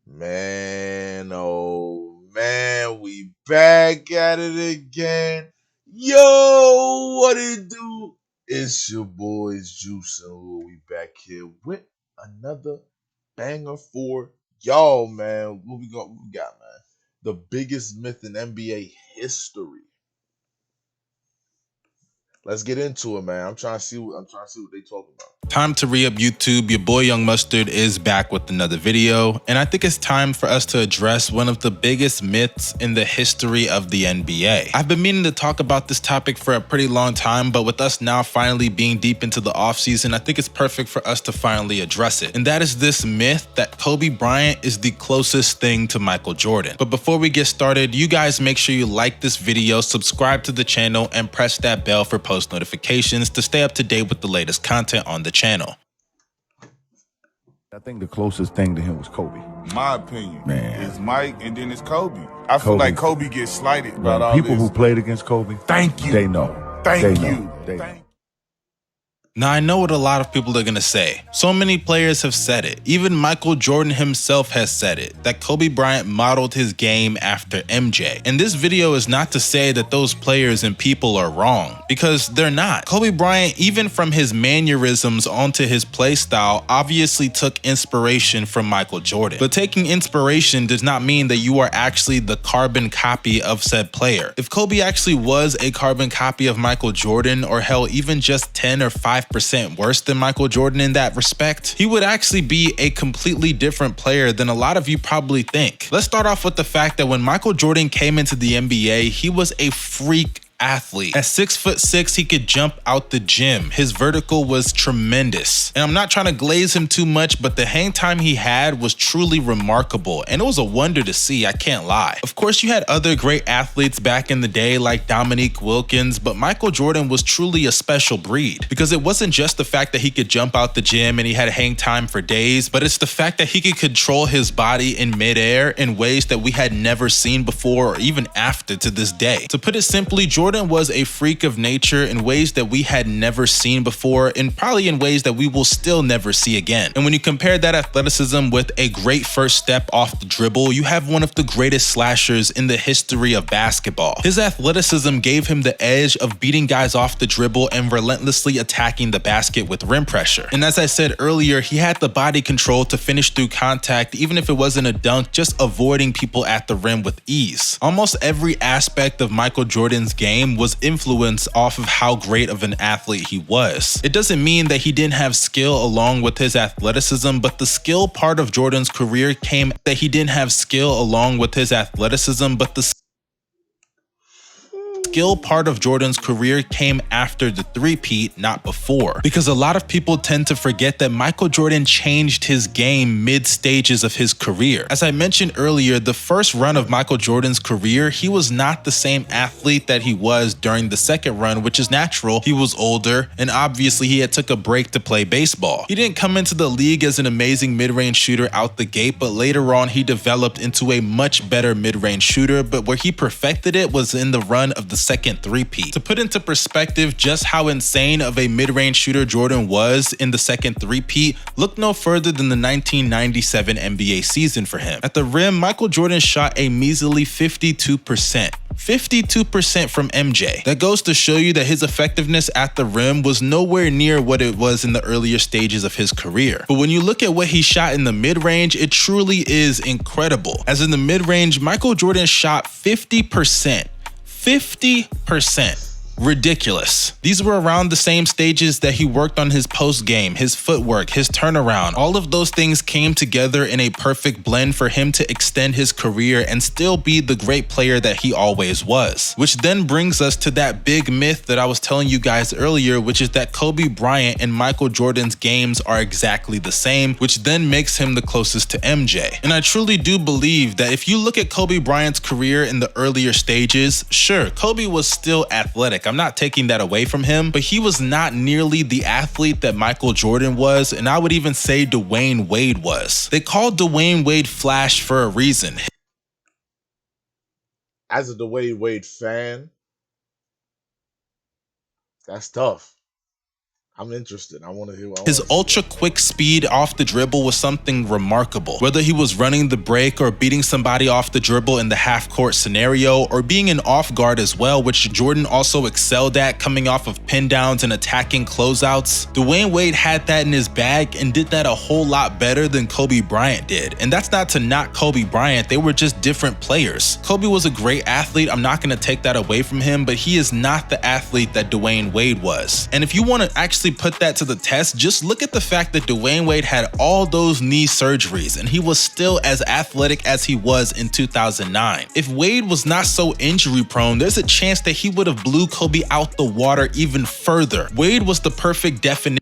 Man, oh man, we back at it again. Yo, what it do? It's your boys Juice and Lou. We back here with another banger for y'all, man. What we got, man? The biggest myth in NBA history. Let's get into it, man. I'm trying to see what they talking about. Time to re-up YouTube. Your boy Young Mustard is back with another video, and I think it's time for us to address one of the biggest myths in the history of the NBA. I've been meaning to talk about this topic for a pretty long time, but with us now finally being deep into the offseason, I think it's perfect for us to finally address it. And that is this myth that Kobe Bryant is the closest thing to Michael Jordan. But before we get started, you guys make sure you like this video, subscribe to the channel, and press that bell for post notifications to stay up to date with the latest content on the channel. I think the closest thing to him was Kobe. My opinion, man, it's Mike and then it's Kobe. I feel like Kobe gets slighted about all people this. who played against Kobe. Thank you. They know. Thank they you. Know. They know. Now, I know what a lot of people are going to say. So many players have said it. Even Michael Jordan himself has said it, that Kobe Bryant modeled his game after MJ. And this video is not to say that those players and people are wrong, because they're not. Kobe Bryant, even from his mannerisms onto his play style, obviously took inspiration from Michael Jordan. But taking inspiration does not mean that you are actually the carbon copy of said player. If Kobe actually was a carbon copy of Michael Jordan, or hell, even just 10 or 5% worse than Michael Jordan in that respect, he would actually be a completely different player than a lot of you probably think. Let's start off with the fact that when Michael Jordan came into the NBA, he was a freak athlete. At 6'6", he could jump out the gym. His vertical was tremendous. And I'm not trying to glaze him too much, but the hang time he had was truly remarkable, and it was a wonder to see, I can't lie. Of course, you had other great athletes back in the day like Dominique Wilkins, but Michael Jordan was truly a special breed, because it wasn't just the fact that he could jump out the gym and he had hang time for days, but it's the fact that he could control his body in midair in ways that we had never seen before or even after to this day. To put it simply, Jordan was a freak of nature in ways that we had never seen before, and probably in ways that we will still never see again. And when you compare that athleticism with a great first step off the dribble, you have one of the greatest slashers in the history of basketball. His athleticism gave him the edge of beating guys off the dribble and relentlessly attacking the basket with rim pressure. And as I said earlier, he had the body control to finish through contact, even if it wasn't a dunk, just avoiding people at the rim with ease. Almost every aspect of Michael Jordan's game was influenced off of how great of an athlete he was. It doesn't mean that he didn't have skill along with his athleticism, but the skill part of Jordan's career came that he didn't have skill along with his athleticism, but the skill part of Jordan's career came after the three-peat, not before. Because a lot of people tend to forget that Michael Jordan changed his game mid-stages of his career. As I mentioned earlier, the first run of Michael Jordan's career, he was not the same athlete that he was during the second run, which is natural. He was older, and obviously he had took a break to play baseball. He didn't come into the league as an amazing mid-range shooter out the gate, but later on he developed into a much better mid-range shooter, but where he perfected it was in the run of the second three-peat. To put into perspective just how insane of a mid-range shooter Jordan was in the second three-peat, look no further than the 1997 NBA season for him. At the rim, Michael Jordan shot a measly 52%. 52% from MJ. That goes to show you that his effectiveness at the rim was nowhere near what it was in the earlier stages of his career. But when you look at what he shot in the mid-range, it truly is incredible. As in the mid-range, Michael Jordan shot 50%. 50%. Ridiculous. These were around the same stages that he worked on his post game, his footwork, his turnaround. All of those things came together in a perfect blend for him to extend his career and still be the great player that he always was. Which then brings us to that big myth that I was telling you guys earlier, which is that Kobe Bryant and Michael Jordan's games are exactly the same, which then makes him the closest to MJ. And I truly do believe that if you look at Kobe Bryant's career in the earlier stages, sure, Kobe was still athletic. I'm not taking that away from him, but he was not nearly the athlete that Michael Jordan was, and I would even say Dwayne Wade was. They called Dwayne Wade Flash for a reason. As a Dwayne Wade fan, that's tough. I'm interested. I want to hear. His ultra quick speed off the dribble was something remarkable. Whether he was running the break or beating somebody off the dribble in the half-court scenario, or being an off guard as well, which Jordan also excelled at, coming off of pin downs and attacking closeouts, Dwayne Wade had that in his bag and did that a whole lot better than Kobe Bryant did. And that's not to knock Kobe Bryant, they were just different players. Kobe was a great athlete, I'm not going to take that away from him, but he is not the athlete that Dwayne Wade was. And if you want to actually put that to the test, just look at the fact that Dwayne Wade had all those knee surgeries and he was still as athletic as he was in 2009. If Wade was not so injury prone, there's a chance that he would have blew Kobe out the water even further. Wade was the perfect definition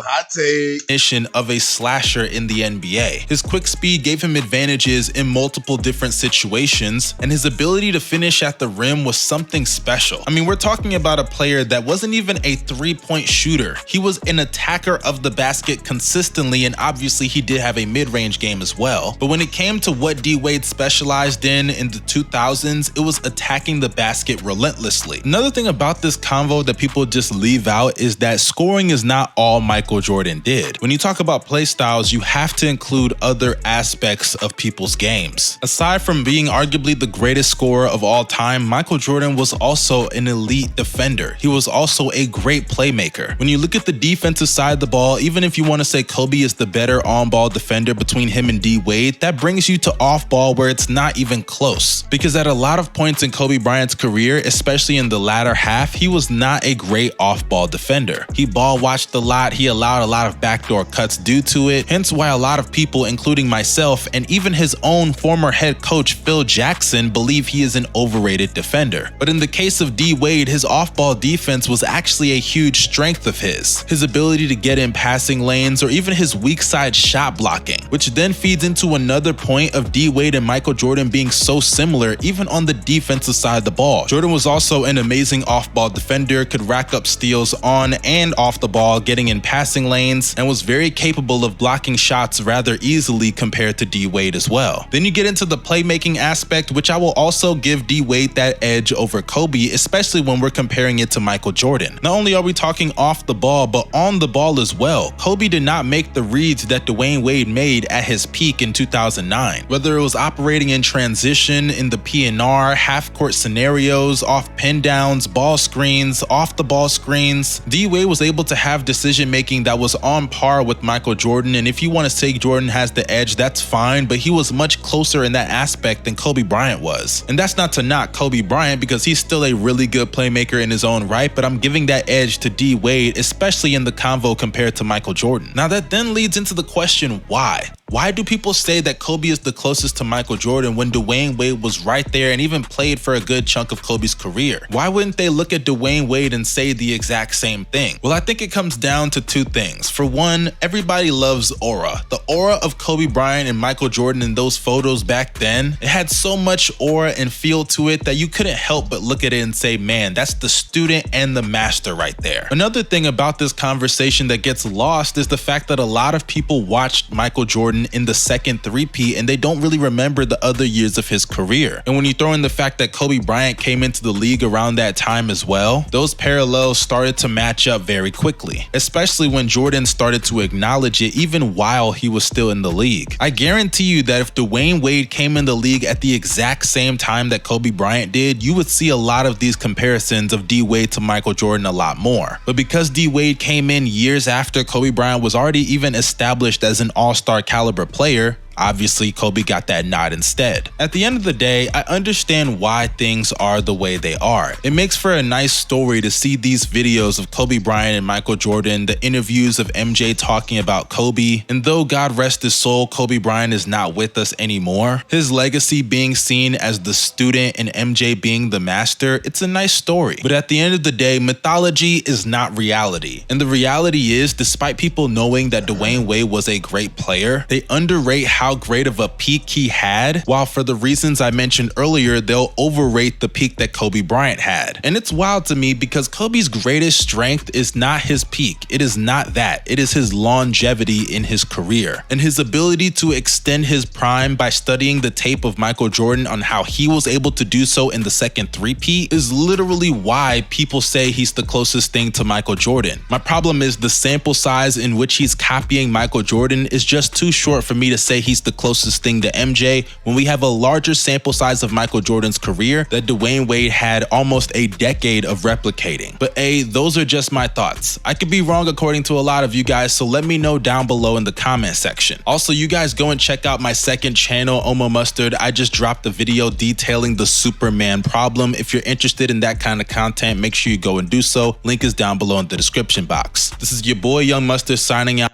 hot take of a slasher in the NBA. His quick speed gave him advantages in multiple different situations, and his ability to finish at the rim was something special. I mean, we're talking about a player that wasn't even a three-point shooter. He was an attacker of the basket consistently, and obviously he did have a mid-range game as well. But when it came to what D Wade specialized in the 2000s, it was attacking the basket relentlessly. Another thing about this convo that people just leave out is that scoring is not all Michael Jordan did. When you talk about play styles, you have to include other aspects of people's games. Aside from being arguably the greatest scorer of all time, Michael Jordan was also an elite defender. He was also a great playmaker. When you look at the defensive side of the ball, even if you want to say Kobe is the better on-ball defender between him and D Wade, that brings you to off-ball where it's not even close. Because at a lot of points in Kobe Bryant's career, especially in the latter half, he was not a great off-ball defender. He ball watched a lot, he allowed a lot of backdoor cuts due to it, hence why a lot of people, including myself and even his own former head coach Phil Jackson, believe he is an overrated defender. But in the case of D Wade, his off-ball defense was actually a huge strength of his. His ability to get in passing lanes or even his weak side shot blocking, which then feeds into another point of D Wade and Michael Jordan being so similar even on the defensive side of the ball. Jordan was also an amazing off-ball defender, could rack up steals on and off the ball, getting in passing lanes, and was very capable of blocking shots rather easily compared to D Wade as well. Then you get into the playmaking aspect, which I will also give D Wade that edge over Kobe, especially when we're comparing it to Michael Jordan. Not only are we talking off the ball, but on the ball as well. Kobe did not make the reads that Dwayne Wade made at his peak in 2009. Whether it was operating in transition, in the PNR, half-court scenarios, off pin downs, ball screens, off the ball screens, D Wade was able to have decision-making that was on par with Michael Jordan, and if you want to say Jordan has the edge, that's fine, but he was much closer in that aspect than Kobe Bryant was. And that's not to knock Kobe Bryant, because he's still a really good playmaker in his own right, but I'm giving that edge to D Wade, especially in the convo compared to Michael Jordan. Now that then leads into the question, why? Why do people say that Kobe is the closest to Michael Jordan when Dwayne Wade was right there and even played for a good chunk of Kobe's career? Why wouldn't they look at Dwayne Wade and say the exact same thing? Well, I think it comes down to two things. For one, everybody loves aura. The aura of Kobe Bryant and Michael Jordan in those photos back then, it had so much aura and feel to it that you couldn't help but look at it and say, man, that's the student and the master right there. Another thing about this conversation that gets lost is the fact that a lot of people watched Michael Jordan in the second three-peat and they don't really remember the other years of his career. And when you throw in the fact that Kobe Bryant came into the league around that time as well, those parallels started to match up very quickly, especially when Jordan started to acknowledge it even while he was still in the league. I guarantee you that if Dwayne Wade came in the league at the exact same time that Kobe Bryant did, you would see a lot of these comparisons of D Wade to Michael Jordan a lot more. But because D Wade came in years after Kobe Bryant was already even established as an all-star caliber player, obviously Kobe got that nod instead. At the end of the day, I understand why things are the way they are. It makes for a nice story to see these videos of Kobe Bryant and Michael Jordan, the interviews of MJ talking about Kobe, and though God rest his soul, Kobe Bryant is not with us anymore, his legacy being seen as the student and MJ being the master, it's a nice story. But at the end of the day, mythology is not reality. And the reality is, despite people knowing that Dwayne Wade was a great player, they underrate how how great of a peak he had, while for the reasons I mentioned earlier, they'll overrate the peak that Kobe Bryant had. And it's wild to me because Kobe's greatest strength is not his peak. It is not that. It is his longevity in his career and his ability to extend his prime by studying the tape of Michael Jordan on how he was able to do so in the second three-peat is literally why people say he's the closest thing to Michael Jordan. My problem is the sample size in which he's copying Michael Jordan is just too short for me to say he's the closest thing to MJ when we have a larger sample size of Michael Jordan's career that Dwayne Wade had almost a decade of replicating. But those are just my thoughts. I could be wrong according to a lot of you guys, so let me know down below in the comment section. Also, you guys go and check out my second channel, Omo Mustard. I just dropped a video detailing the Superman problem. If you're interested in that kind of content, make sure you go and do so. Link is down below in the description box. This is your boy Young Mustard signing out.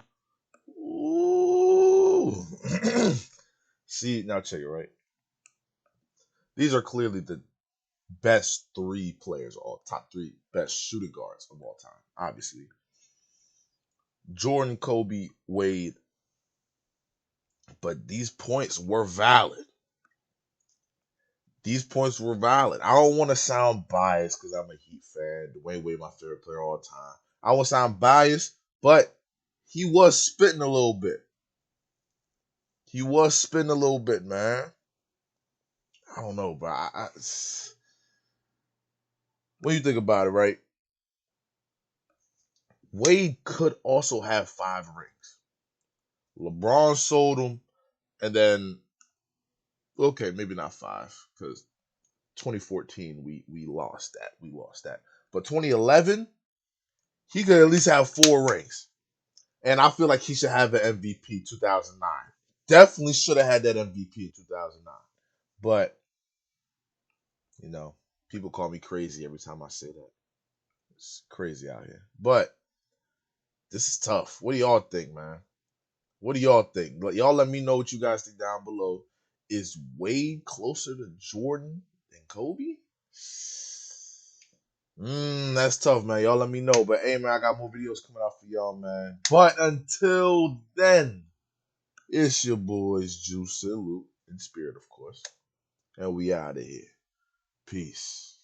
Ooh. See, now check it, right? These are clearly the best three players, or top three best shooting guards of all time, obviously. Jordan, Kobe, Wade. But these points were valid. These points were valid. I don't want to sound biased because I'm a Heat fan. Dwayne Wade, my favorite player of all time. I won't sound biased, but he was spitting a little bit. He was spitting a little bit, man. I don't know, bro. What do you think about it, right? Wade could also have 5 rings. LeBron sold him, and then, okay, maybe not 5, because 2014 we lost that. We lost that. But 2011, he could at least have 4 rings. And I feel like he should have an MVP 2009. Definitely should have had that MVP in 2009. But, you know, people call me crazy every time I say that. It's crazy out here. But this is tough. What do y'all think, man? What do y'all think? Y'all let me know what you guys think down below. Is Wade closer to Jordan than Kobe? That's tough, man. Y'all let me know. But hey, man, I got more videos coming out for y'all, man. But until then, it's your boys Juice and Luke, in spirit, of course. And we out of here. Peace.